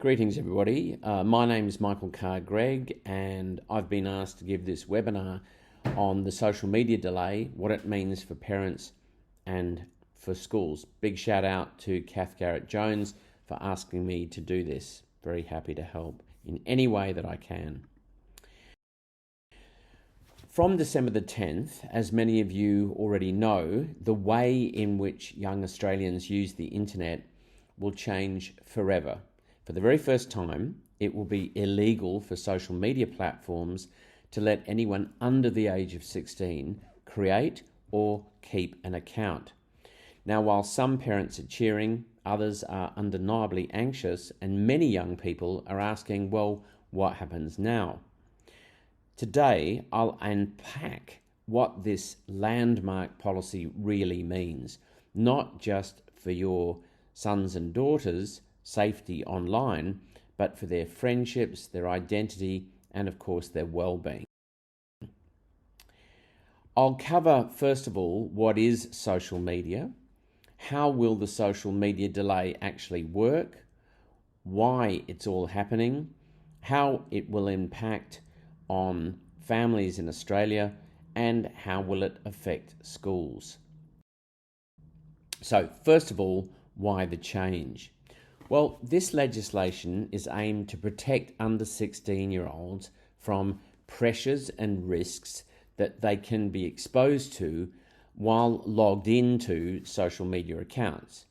Greetings everybody, my name is Michael Carr-Gregg and I've been asked to give this webinar on the social media delay, what it means for parents and for schools. Big shout out to Kath Garrett-Jones for asking me to do this. Very happy to help in any way that I can. From December the 10th, as many of you already know, the way in which young Australians use the internet will change forever. For the very first time, it will be illegal for social media platforms to let anyone under the age of 16 create or keep an account. Now, while some parents are cheering, others are undeniably anxious, and many young people are asking, well, what happens now? Today, I'll unpack what this landmark policy really means, not just for your sons and daughters' safety online, but for their friendships, their identity, and of course their well-being. I'll cover first of all what is social media, how will the social media delay actually work, why it's all happening, how it will impact on families in Australia, and how will it affect schools. So first of all, why the change? Well, this legislation is aimed to protect under 16-year-olds from pressures and risks that they can be exposed to while logged into social media accounts.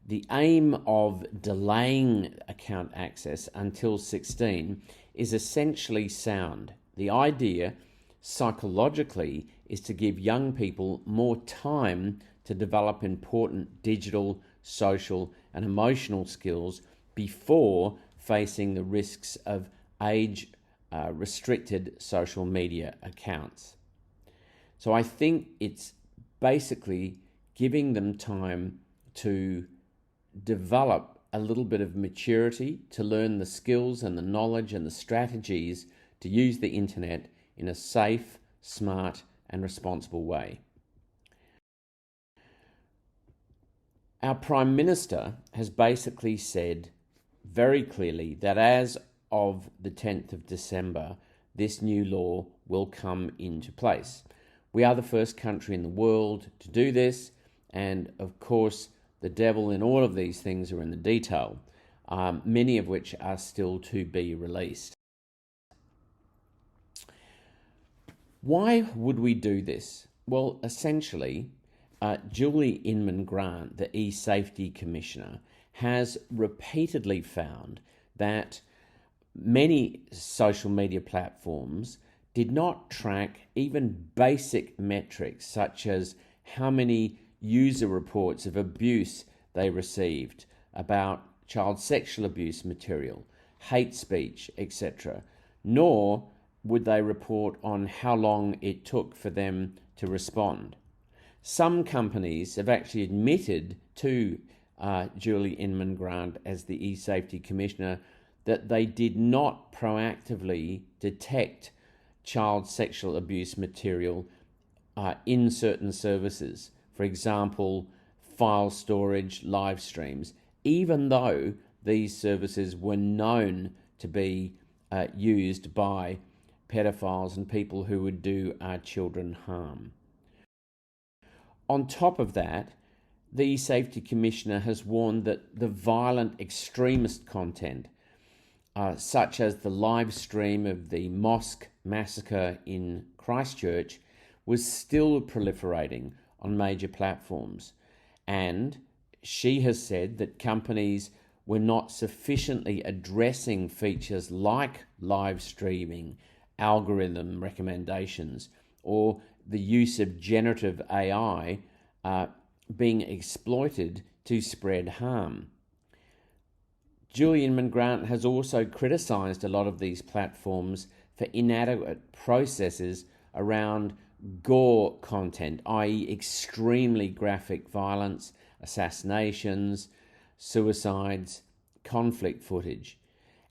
The aim of delaying account access until 16 is essentially sound. The idea, psychologically, is to give young people more time to develop important digital, social, and emotional skills before facing the risks of age-restricted social media accounts. So I think it's basically giving them time to develop a little bit of maturity, to learn the skills and the knowledge and the strategies to use the internet in a safe, smart, and responsible way. Our Prime Minister has basically said very clearly that as of the 10th of December, this new law will come into place. We are the first country in the world to do this, and of course, the devil in all of these things are in the detail, many of which are still to be released. Why would we do this? Well, essentially, Julie Inman-Grant, the eSafety Commissioner, has repeatedly found that many social media platforms did not track even basic metrics such as how many user reports of abuse they received about child sexual abuse material, hate speech, etc., nor would they report on how long it took for them to respond. Some companies have actually admitted to Julie Inman-Grant as the eSafety Commissioner that they did not proactively detect child sexual abuse material in certain services. For example, file storage, live streams, even though these services were known to be used by pedophiles and people who would do our children harm. On top of that, the eSafety Commissioner has warned that the violent extremist content, such as the live stream of the mosque massacre in Christchurch, was still proliferating on major platforms. And she has said that companies were not sufficiently addressing features like live streaming, algorithm recommendations, or the use of generative AI being exploited to spread harm. Julie Inman-Grant has also criticised a lot of these platforms for inadequate processes around gore content, i.e. extremely graphic violence, assassinations, suicides, conflict footage,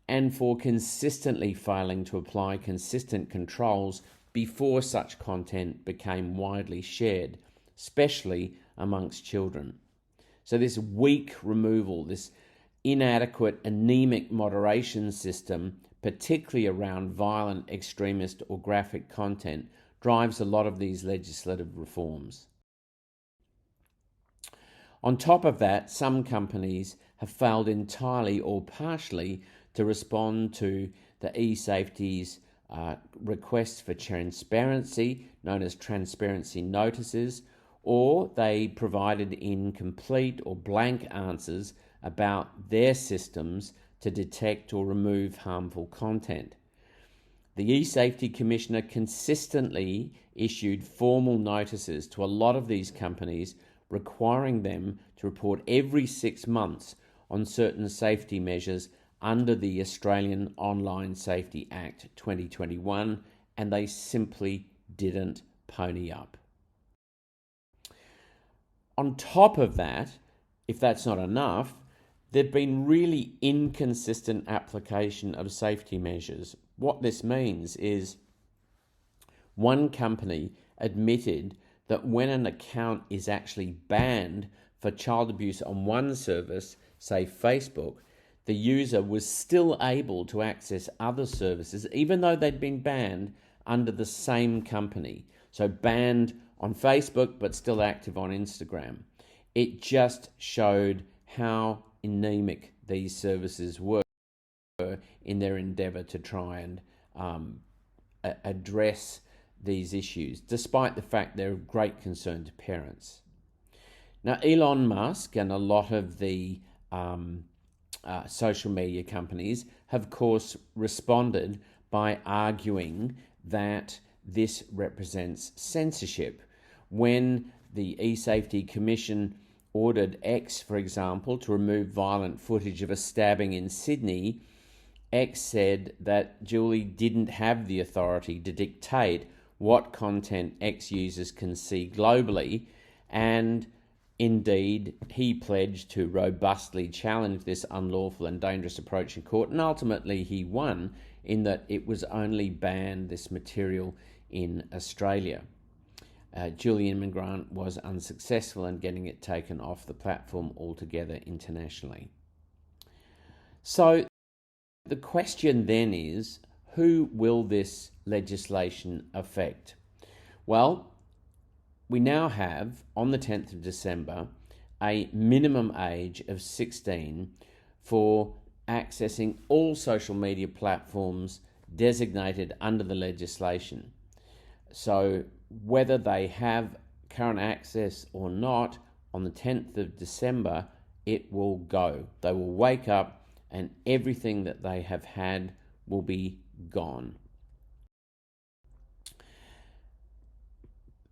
and for consistently failing to apply consistent controls before such content became widely shared, especially amongst children. So this weak removal, this inadequate, anemic moderation system, particularly around violent, extremist, or graphic content, drives a lot of these legislative reforms. On top of that, some companies have failed entirely or partially to respond to the e-safety's requests for transparency, known as transparency notices, or they provided incomplete or blank answers about their systems to detect or remove harmful content. The e-safety commissioner consistently issued formal notices to a lot of these companies requiring them to report every 6 months on certain safety measures under the Australian Online Safety Act 2021, and they simply didn't pony up. On top of that, if that's not enough, there've been really inconsistent application of safety measures. What this means is one company admitted that when an account is actually banned for child abuse on one service, say Facebook, the user was still able to access other services even though they'd been banned under the same company. So banned on Facebook but still active on Instagram. It just showed how anemic these services were in their endeavour to try and address these issues, despite the fact they're of great concern to parents. Now, Elon Musk and a lot of the social media companies have, of course, responded by arguing that this represents censorship. When the e-safety commission ordered X, for example, to remove violent footage of a stabbing in Sydney, X said that Julie didn't have the authority to dictate what content X users can see globally, and indeed he pledged to robustly challenge this unlawful and dangerous approach in court, and ultimately he won in that it was only banned, this material, in Australia. Julie Inman-Grant was unsuccessful in getting it taken off the platform altogether internationally. So the question then is, who will this legislation affect? Well, we now have, on the 10th of December, a minimum age of 16 for accessing all social media platforms designated under the legislation. So whether they have current access or not, on the 10th of December, it will go. They will wake up and everything that they have had will be gone.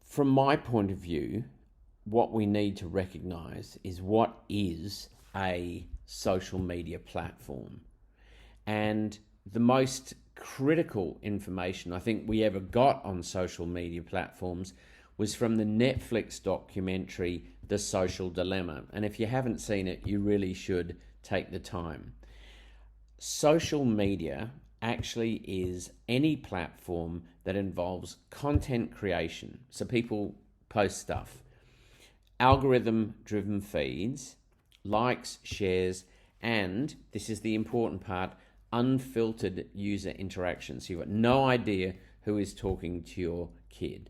From my point of view, what we need to recognise is what is a social media platform. And the most critical information I think we ever got on social media platforms was from the Netflix documentary, The Social Dilemma. And if you haven't seen it, you really should take the time. Social media actually is any platform that involves content creation. So people post stuff, algorithm-driven feeds, likes, shares, and, this is the important part, unfiltered user interaction. So you've got no idea who is talking to your kid.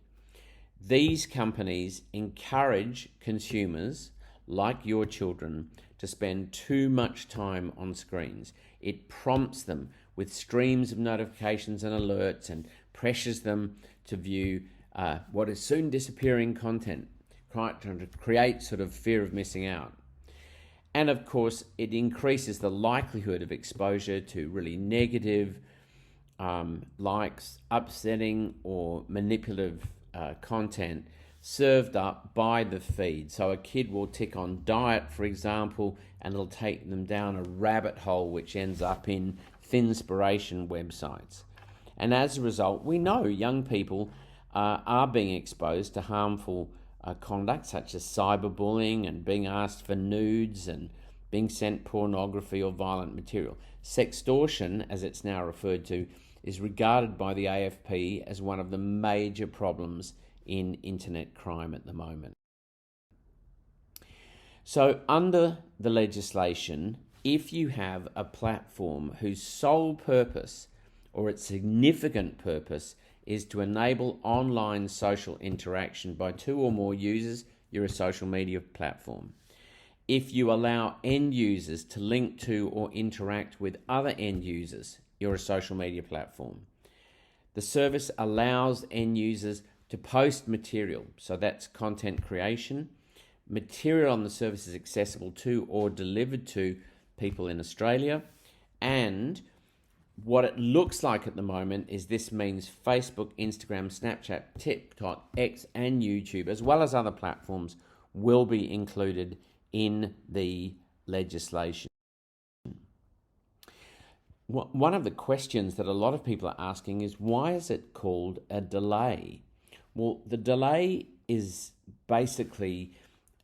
These companies encourage consumers, like your children, to spend too much time on screens. It prompts them with streams of notifications and alerts and pressures them to view what is soon disappearing content, trying to create sort of fear of missing out. And of course, it increases the likelihood of exposure to really negative, likes, upsetting or manipulative content served up by the feed. So a kid will tick on diet, for example, and it'll take them down a rabbit hole which ends up in Finspiration websites. And as a result, we know young people are being exposed to harmful conduct such as cyberbullying and being asked for nudes and being sent pornography or violent material. Sextortion, as it's now referred to, is regarded by the AFP as one of the major problems in internet crime at the moment. So under the legislation, if you have a platform whose sole purpose or its significant purpose is to enable online social interaction by two or more users, you're a social media platform. If you allow end users to link to or interact with other end users, you're a social media platform. The service allows end users to post material, so that's content creation. Material on the service is accessible to or delivered to people in Australia. And what it looks like at the moment is this means Facebook, Instagram, Snapchat, TikTok, X, and YouTube, as well as other platforms, will be included in the legislation. One of the questions that a lot of people are asking is, why is it called a delay? Well, the delay is basically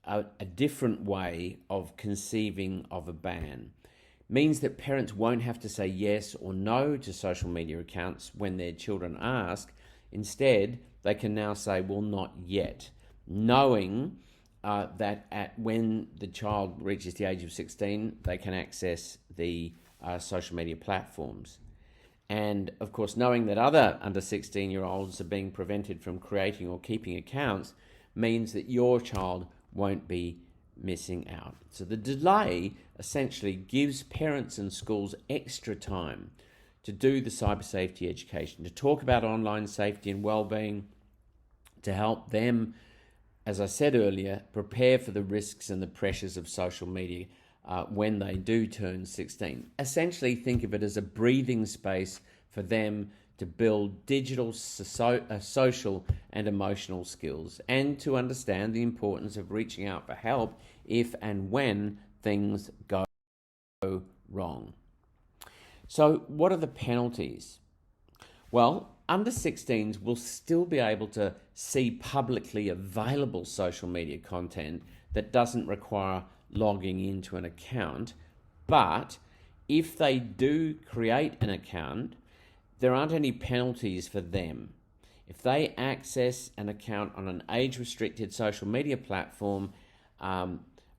a different way of conceiving of a ban. It means that parents won't have to say yes or no to social media accounts when their children ask. Instead, they can now say, well, not yet, knowing that when the child reaches the age of 16, they can access the social media platforms. And of course, knowing that other under 16-year-olds are being prevented from creating or keeping accounts means that your child won't be missing out. So the delay essentially gives parents and schools extra time to do the cyber safety education, to talk about online safety and well-being, to help them, as I said earlier, prepare for the risks and the pressures of social media when they do turn 16. Essentially, think of it as a breathing space for them to build digital, social and emotional skills, and to understand the importance of reaching out for help if and when things go wrong. So what are the penalties? Well, under 16s will still be able to see publicly available social media content that doesn't require logging into an account, but if they do create an account, there aren't any penalties for them. If they access an account on an age-restricted social media platform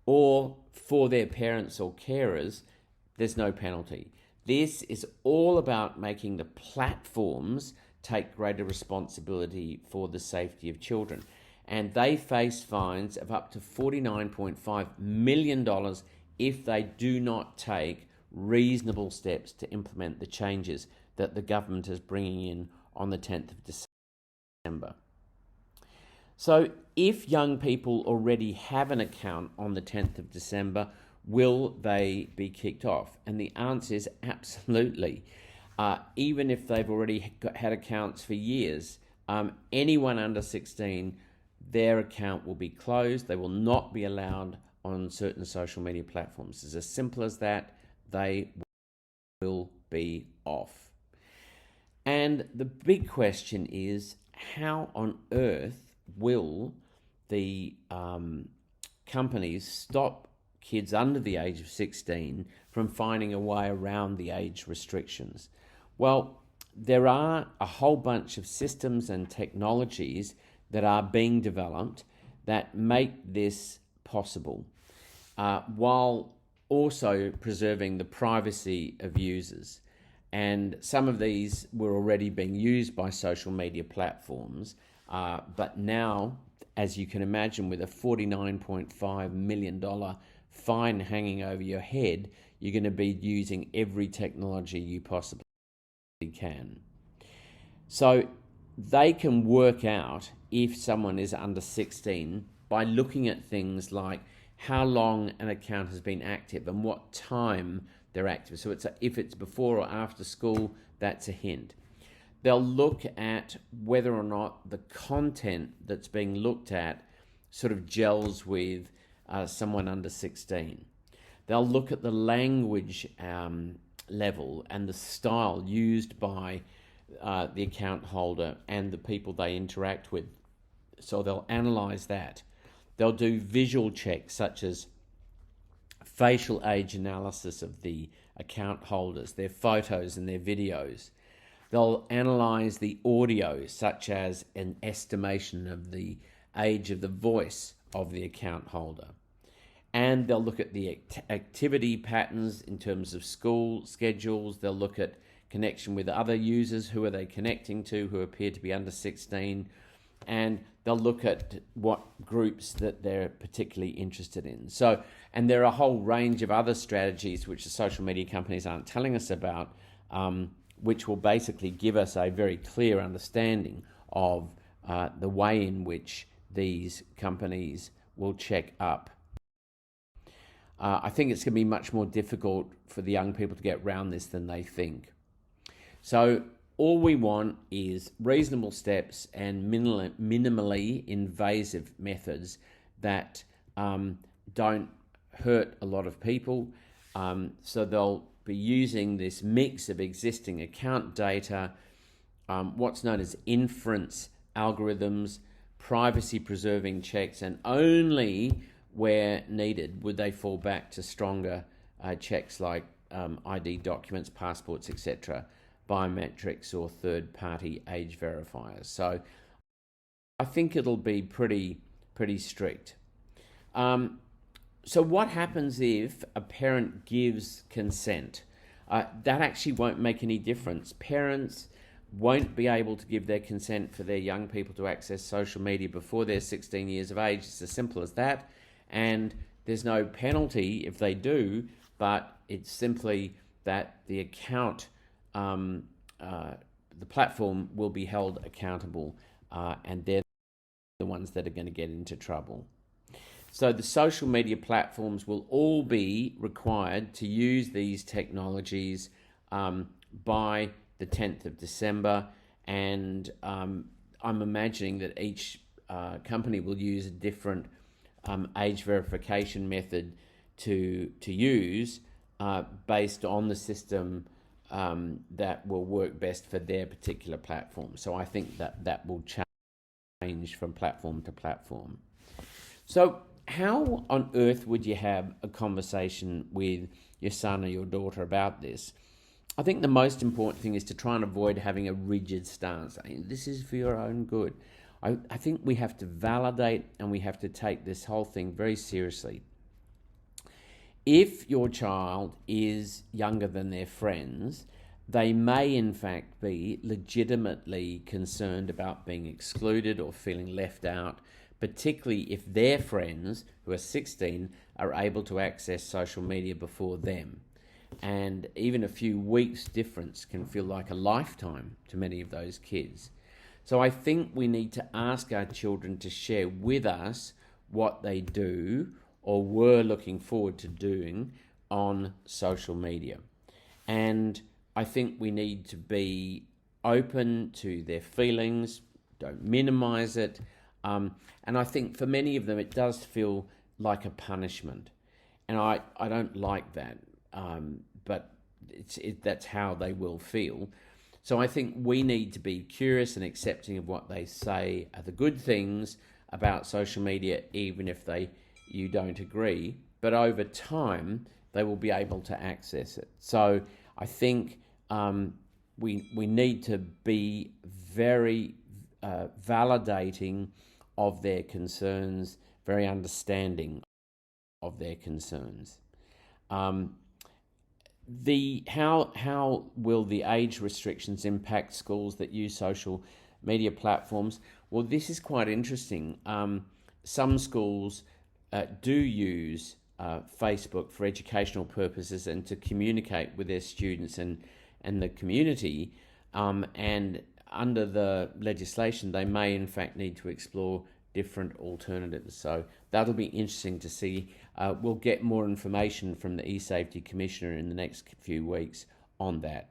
or for their parents or carers, there's no penalty. This is all about making the platforms take greater responsibility for the safety of children. And they face fines of up to $49.5 million if they do not take reasonable steps to implement the changes that the government is bringing in on the 10th of December. So if young people already have an account on the 10th of December, will they be kicked off? And the answer is absolutely. Even if they've already had accounts for years, anyone under 16, their account will be closed. They will not be allowed on certain social media platforms. It's as simple as that. They will be off. And the big question is, how on earth will the companies stop kids under the age of 16 from finding a way around the age restrictions? Well, there are a whole bunch of systems and technologies that are being developed that make this possible, while also preserving the privacy of users. And some of these were already being used by social media platforms, but now, as you can imagine, with a $49.5 million fine hanging over your head, you're going to be using every technology you possibly can. So they can work out if someone is under 16 by looking at things like how long an account has been active and what time they're active. So if it's before or after school, that's a hint. They'll look at whether or not the content that's being looked at sort of gels with someone under 16. They'll look at the language level and the style used by the account holder and the people they interact with. So they'll analyze that. They'll do visual checks such as facial age analysis of the account holders, their photos and their videos. They'll analyze the audio, such as an estimation of the age of the voice of the account holder. and they'll look at the activity patterns in terms of school schedules. They'll look at connection with other users, who are they connecting to, who appear to be under 16, and they'll look at what groups that they're particularly interested in. So, and there are a whole range of other strategies which the social media companies aren't telling us about, which will basically give us a very clear understanding of the way in which these companies will check up. I think it's going to be much more difficult for the young people to get around this than they think. So all we want is reasonable steps and minimally invasive methods that don't hurt a lot of people. So they'll be using this mix of existing account data, what's known as inference algorithms, privacy-preserving checks, and only where needed would they fall back to stronger checks like ID documents, passports, etc., biometrics or third-party age verifiers. So I think it'll be pretty strict. So what happens if a parent gives consent? That actually won't make any difference. Parents won't be able to give their consent for their young people to access social media before they're 16 years of age. It's as simple as that. And there's no penalty if they do, but it's simply that the account, the platform will be held accountable, and they're the ones that are going to get into trouble. So the social media platforms will all be required to use these technologies by the 10th of December, and I'm imagining that each company will use a different age verification method to use based on the system that will work best for their particular platform. So I think that will change from platform to platform. So how on earth would you have a conversation with your son or your daughter about this? I think the most important thing is to try and avoid having a rigid stance. This is for your own good. I think we have to validate and we have to take this whole thing very seriously. If your child is younger than their friends, they may in fact be legitimately concerned about being excluded or feeling left out, particularly if their friends who are 16 are able to access social media before them. And even a few weeks difference can feel like a lifetime to many of those kids. So I think we need to ask our children to share with us what they do or were looking forward to doing on social media. And I think we need to be open to their feelings, don't minimize it. And I think for many of them, it does feel like a punishment. And I don't like that, but that's how they will feel. So I think we need to be curious and accepting of what they say are the good things about social media, even if you don't agree. But over time, they will be able to access it. So I think we need to be very validating of their concerns, very understanding of their concerns. How will the age restrictions impact schools that use social media platforms? Well, this is quite interesting. Some schools do use Facebook for educational purposes and to communicate with their students and the community. And under the legislation, they may in fact need to explore different alternatives. So that'll be interesting to see. We'll get more information from the eSafety Commissioner in the next few weeks on that.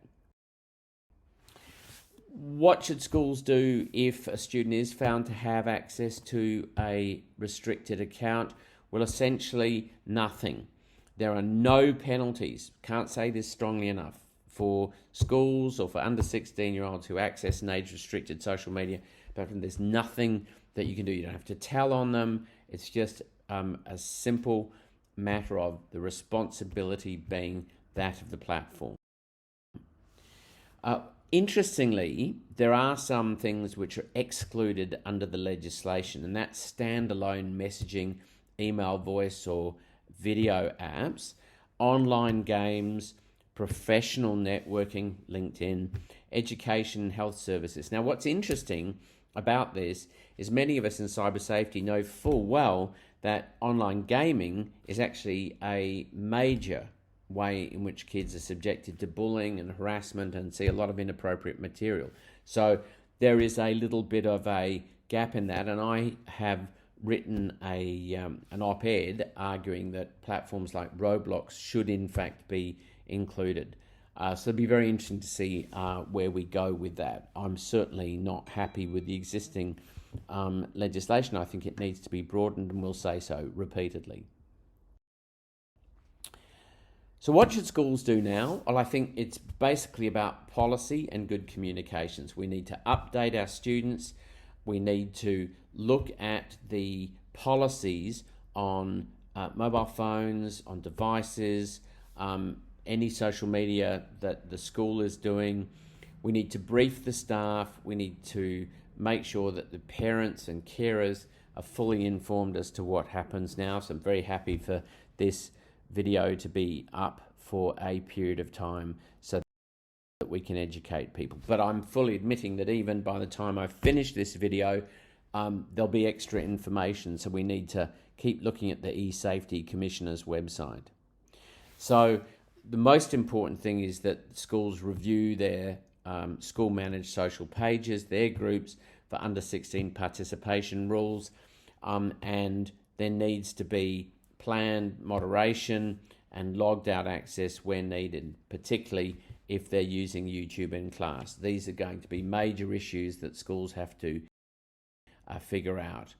What should schools do if a student is found to have access to a restricted account? Well, essentially nothing. There are no penalties. Can't say this strongly enough. For schools or for under 16-year-olds who access an age-restricted social media platform, there's nothing that you can do. You don't have to tell on them. It's just a simple matter of the responsibility being that of the platform. Interestingly, there are some things which are excluded under the legislation, and that's standalone messaging, email, voice, or video apps, online games, professional networking, LinkedIn, education, and health services. Now, what's interesting about this is many of us in cyber safety know full well that online gaming is actually a major way in which kids are subjected to bullying and harassment and see a lot of inappropriate material. So there is a little bit of a gap in that, and I have written an op-ed arguing that platforms like Roblox should in fact be included. So it'll be very interesting to see where we go with that. I'm certainly not happy with the existing legislation. I think it needs to be broadened, and we'll say so repeatedly. So what should schools do now? Well, I think it's basically about policy and good communications. We need to update our students. We need to look at the policies on mobile phones, on devices, any social media that the school is doing. We need to brief the staff. We need to make sure that the parents and carers are fully informed as to what happens now. So I'm very happy for this video to be up for a period of time so that we can educate people. But I'm fully admitting that even by the time I finish this video, there'll be extra information, so we need to keep looking at the eSafety Commissioner's website. So the most important thing is that schools review their school-managed social pages, their groups for under 16 participation rules, and there needs to be planned moderation and logged out access where needed, particularly if they're using YouTube in class. These are going to be major issues that schools have to figure out.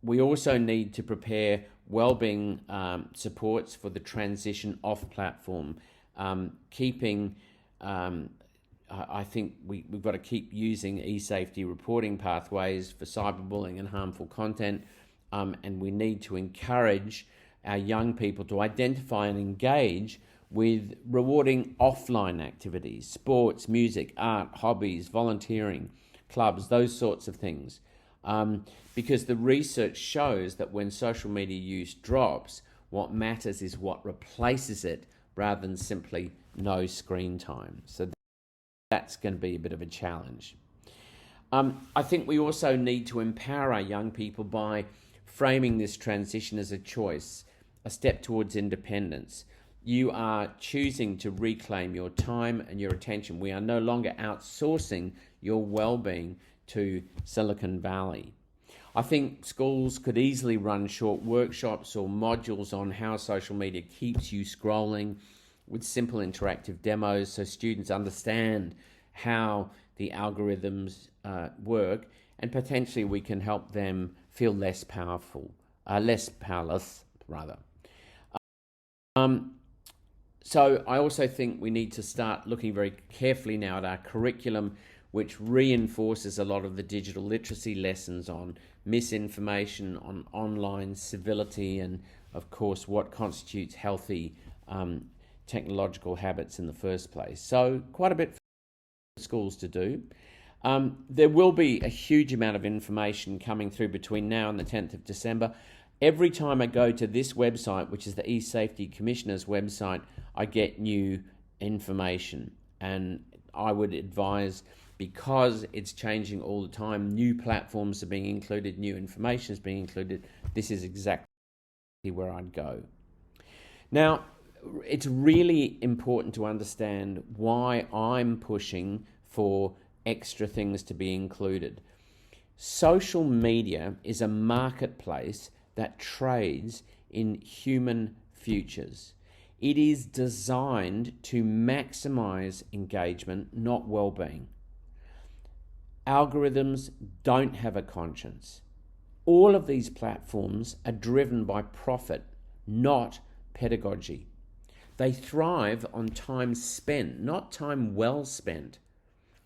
We also need to prepare wellbeing supports for the transition off platform. I think we've got to keep using eSafety reporting pathways for cyberbullying and harmful content, and we need to encourage our young people to identify and engage with rewarding offline activities, sports, music, art, hobbies, volunteering, clubs, those sorts of things. Because the research shows that when social media use drops, what matters is what replaces it rather than simply no screen time. So that's going to be a bit of a challenge. I think we also need to empower our young people by framing this transition as a choice, a step towards independence. You are choosing to reclaim your time and your attention. We are no longer outsourcing your well-being to Silicon Valley. I think schools could easily run short workshops or modules on how social media keeps you scrolling with simple interactive demos so students understand how the algorithms work, and potentially we can help them feel less powerless rather. So I also think we need to start looking very carefully now at our curriculum, which reinforces a lot of the digital literacy lessons on misinformation, on online civility, and of course what constitutes healthy technological habits in the first place. So quite a bit for schools to do. There will be a huge amount of information coming through between now and the 10th of December. Every time I go to this website, which is the eSafety Commissioner's website, I get new information. And I would advise, because it's changing all the time, new platforms are being included, new information is being included. This is exactly where I'd go. Now, it's really important to understand why I'm pushing for extra things to be included. Social media is a marketplace that trades in human futures. It is designed to maximize engagement, not well-being. Algorithms don't have a conscience. All of these platforms are driven by profit, not pedagogy. They thrive on time spent, not time well spent.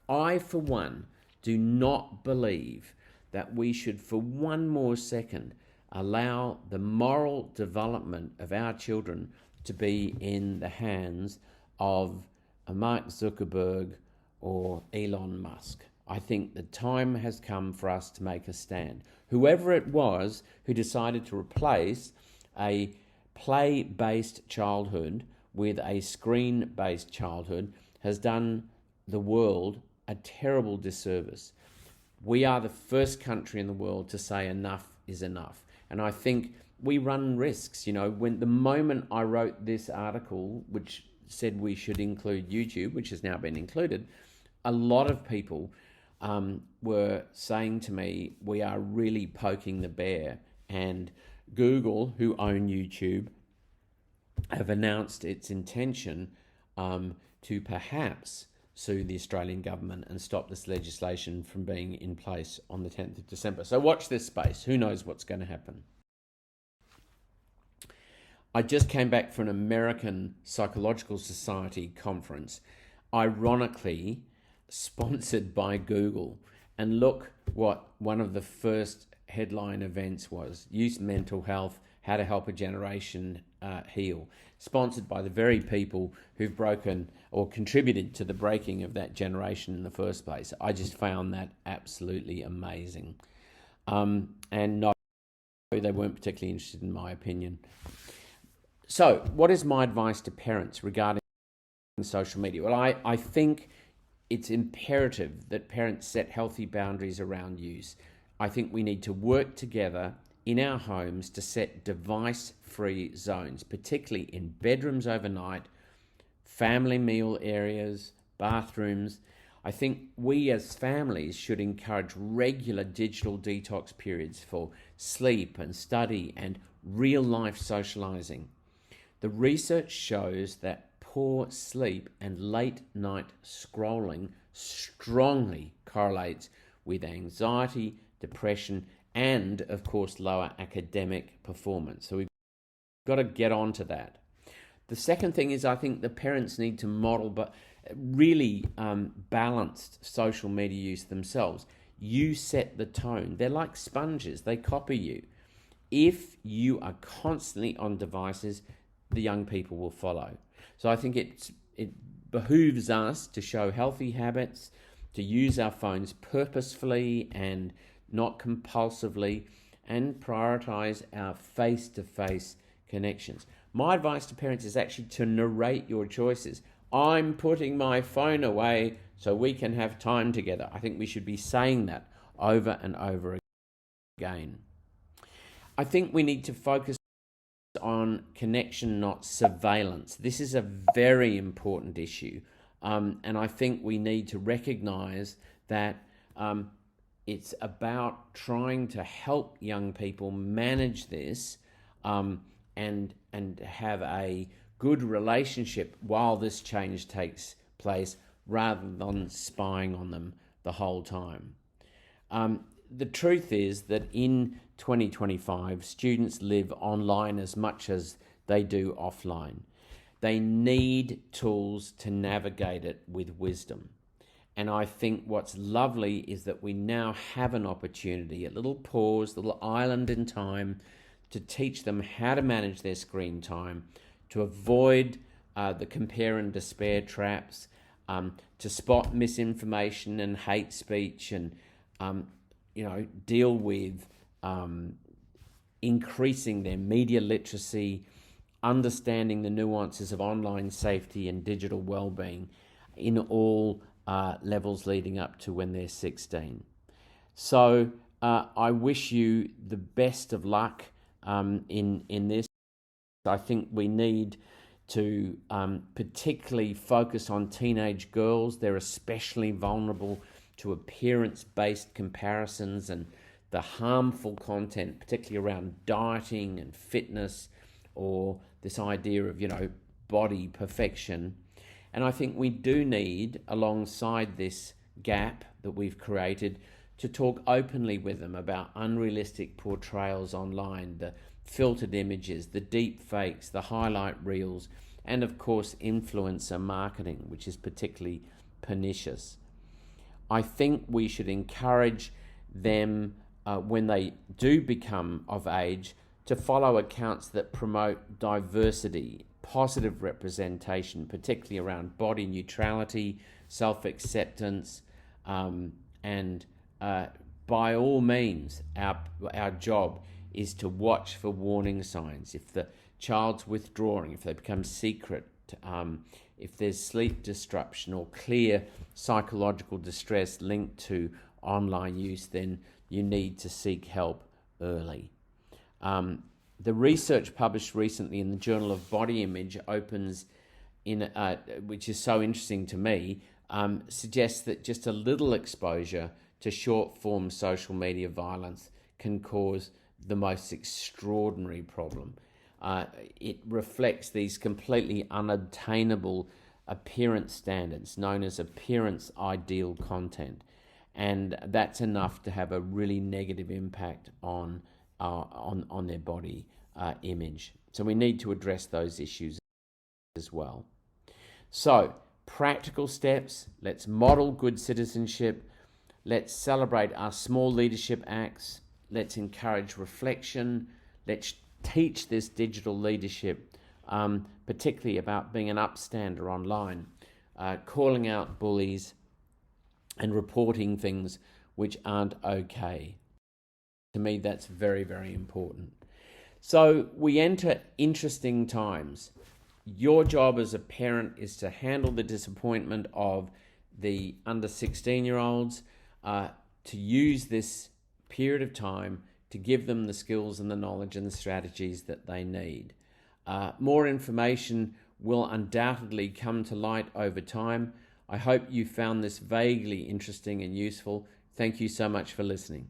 I, for one, do not believe that we should for one more second allow the moral development of our children to be in the hands of a Mark Zuckerberg or Elon Musk. I think the time has come for us to make a stand. Whoever it was who decided to replace a play-based childhood with a screen-based childhood has done the world a terrible disservice. We are the first country in the world to say enough is enough. And I think we run risks. When the moment I wrote this article, which said we should include YouTube, which has now been included, a lot of people were saying to me, we are really poking the bear. And Google, who own YouTube, have announced its intention to perhaps sue the Australian government and stop this legislation from being in place on the 10th of December. So watch this space. Who knows what's going to happen? I just came back from an American Psychological Society conference, ironically sponsored by Google. And look what one of the first headline events was: Youth Mental Health, How to Help a Generation Heal, sponsored by the very people who've broken or contributed to the breaking of that generation in the first place. I just found that absolutely amazing. And no, they weren't particularly interested in my opinion. So what is my advice to parents regarding social media? Well, I think it's imperative that parents set healthy boundaries around use. I think we need to work together in our homes to set device-free zones, particularly in bedrooms overnight, family meal areas, bathrooms. I think we as families should encourage regular digital detox periods for sleep and study and real-life socializing. The research shows that poor sleep and late-night scrolling strongly correlates with anxiety, depression, and, of course, lower academic performance. So we've got to get on to that. The second thing is I think the parents need to model but really balanced social media use themselves. You set the tone. They're like sponges. They copy you. If you are constantly on devices, the young people will follow. So I think it behooves us to show healthy habits, to use our phones purposefully and not compulsively, and prioritize our face-to-face connections. My advice to parents is actually to narrate your choices. I'm putting my phone away so we can have time together. I think we should be saying that over and over again. I think we need to focus on connection, not surveillance. This is a very important issue. And I think we need to recognize that it's about trying to help young people manage this and have a good relationship while this change takes place, rather than spying on them the whole time. The truth is that in 2025, students live online as much as they do offline. They need tools to navigate it with wisdom. And I think what's lovely is that we now have an opportunity, a little pause, a little island in time, to teach them how to manage their screen time, to avoid the compare and despair traps, to spot misinformation and hate speech, and deal with increasing their media literacy, understanding the nuances of online safety and digital well-being in all levels leading up to when they're 16. So I wish you the best of luck in this. I think we need to particularly focus on teenage girls. They're especially vulnerable to appearance-based comparisons and the harmful content, particularly around dieting and fitness, or this idea of, body perfection. And I think we do need, alongside this gap that we've created, to talk openly with them about unrealistic portrayals online, the filtered images, the deep fakes, the highlight reels, and of course influencer marketing, which is particularly pernicious. I think we should encourage them when they do become of age to follow accounts that promote diversity, positive representation, particularly around body neutrality, self-acceptance, and by all means, our job is to watch for warning signs. If the child's withdrawing, if they become secret, if there's sleep disruption or clear psychological distress linked to online use, then you need to seek help early. The research published recently in the Journal of Body Image which is so interesting to me, suggests that just a little exposure to short-form social media violence can cause the most extraordinary problem. It reflects these completely unobtainable appearance standards known as appearance ideal content, and that's enough to have a really negative impact on their body image. So we need to address those issues as well. So, practical steps: let's model good citizenship, let's celebrate our small leadership acts, let's encourage reflection, let's teach this digital leadership, particularly about being an upstander online, calling out bullies and reporting things which aren't okay. To me, that's very, very important. So we enter interesting times. Your job as a parent is to handle the disappointment of the under 16-year-olds, to use this period of time to give them the skills and the knowledge and the strategies that they need. More information will undoubtedly come to light over time. I hope you found this vaguely interesting and useful. Thank you so much for listening.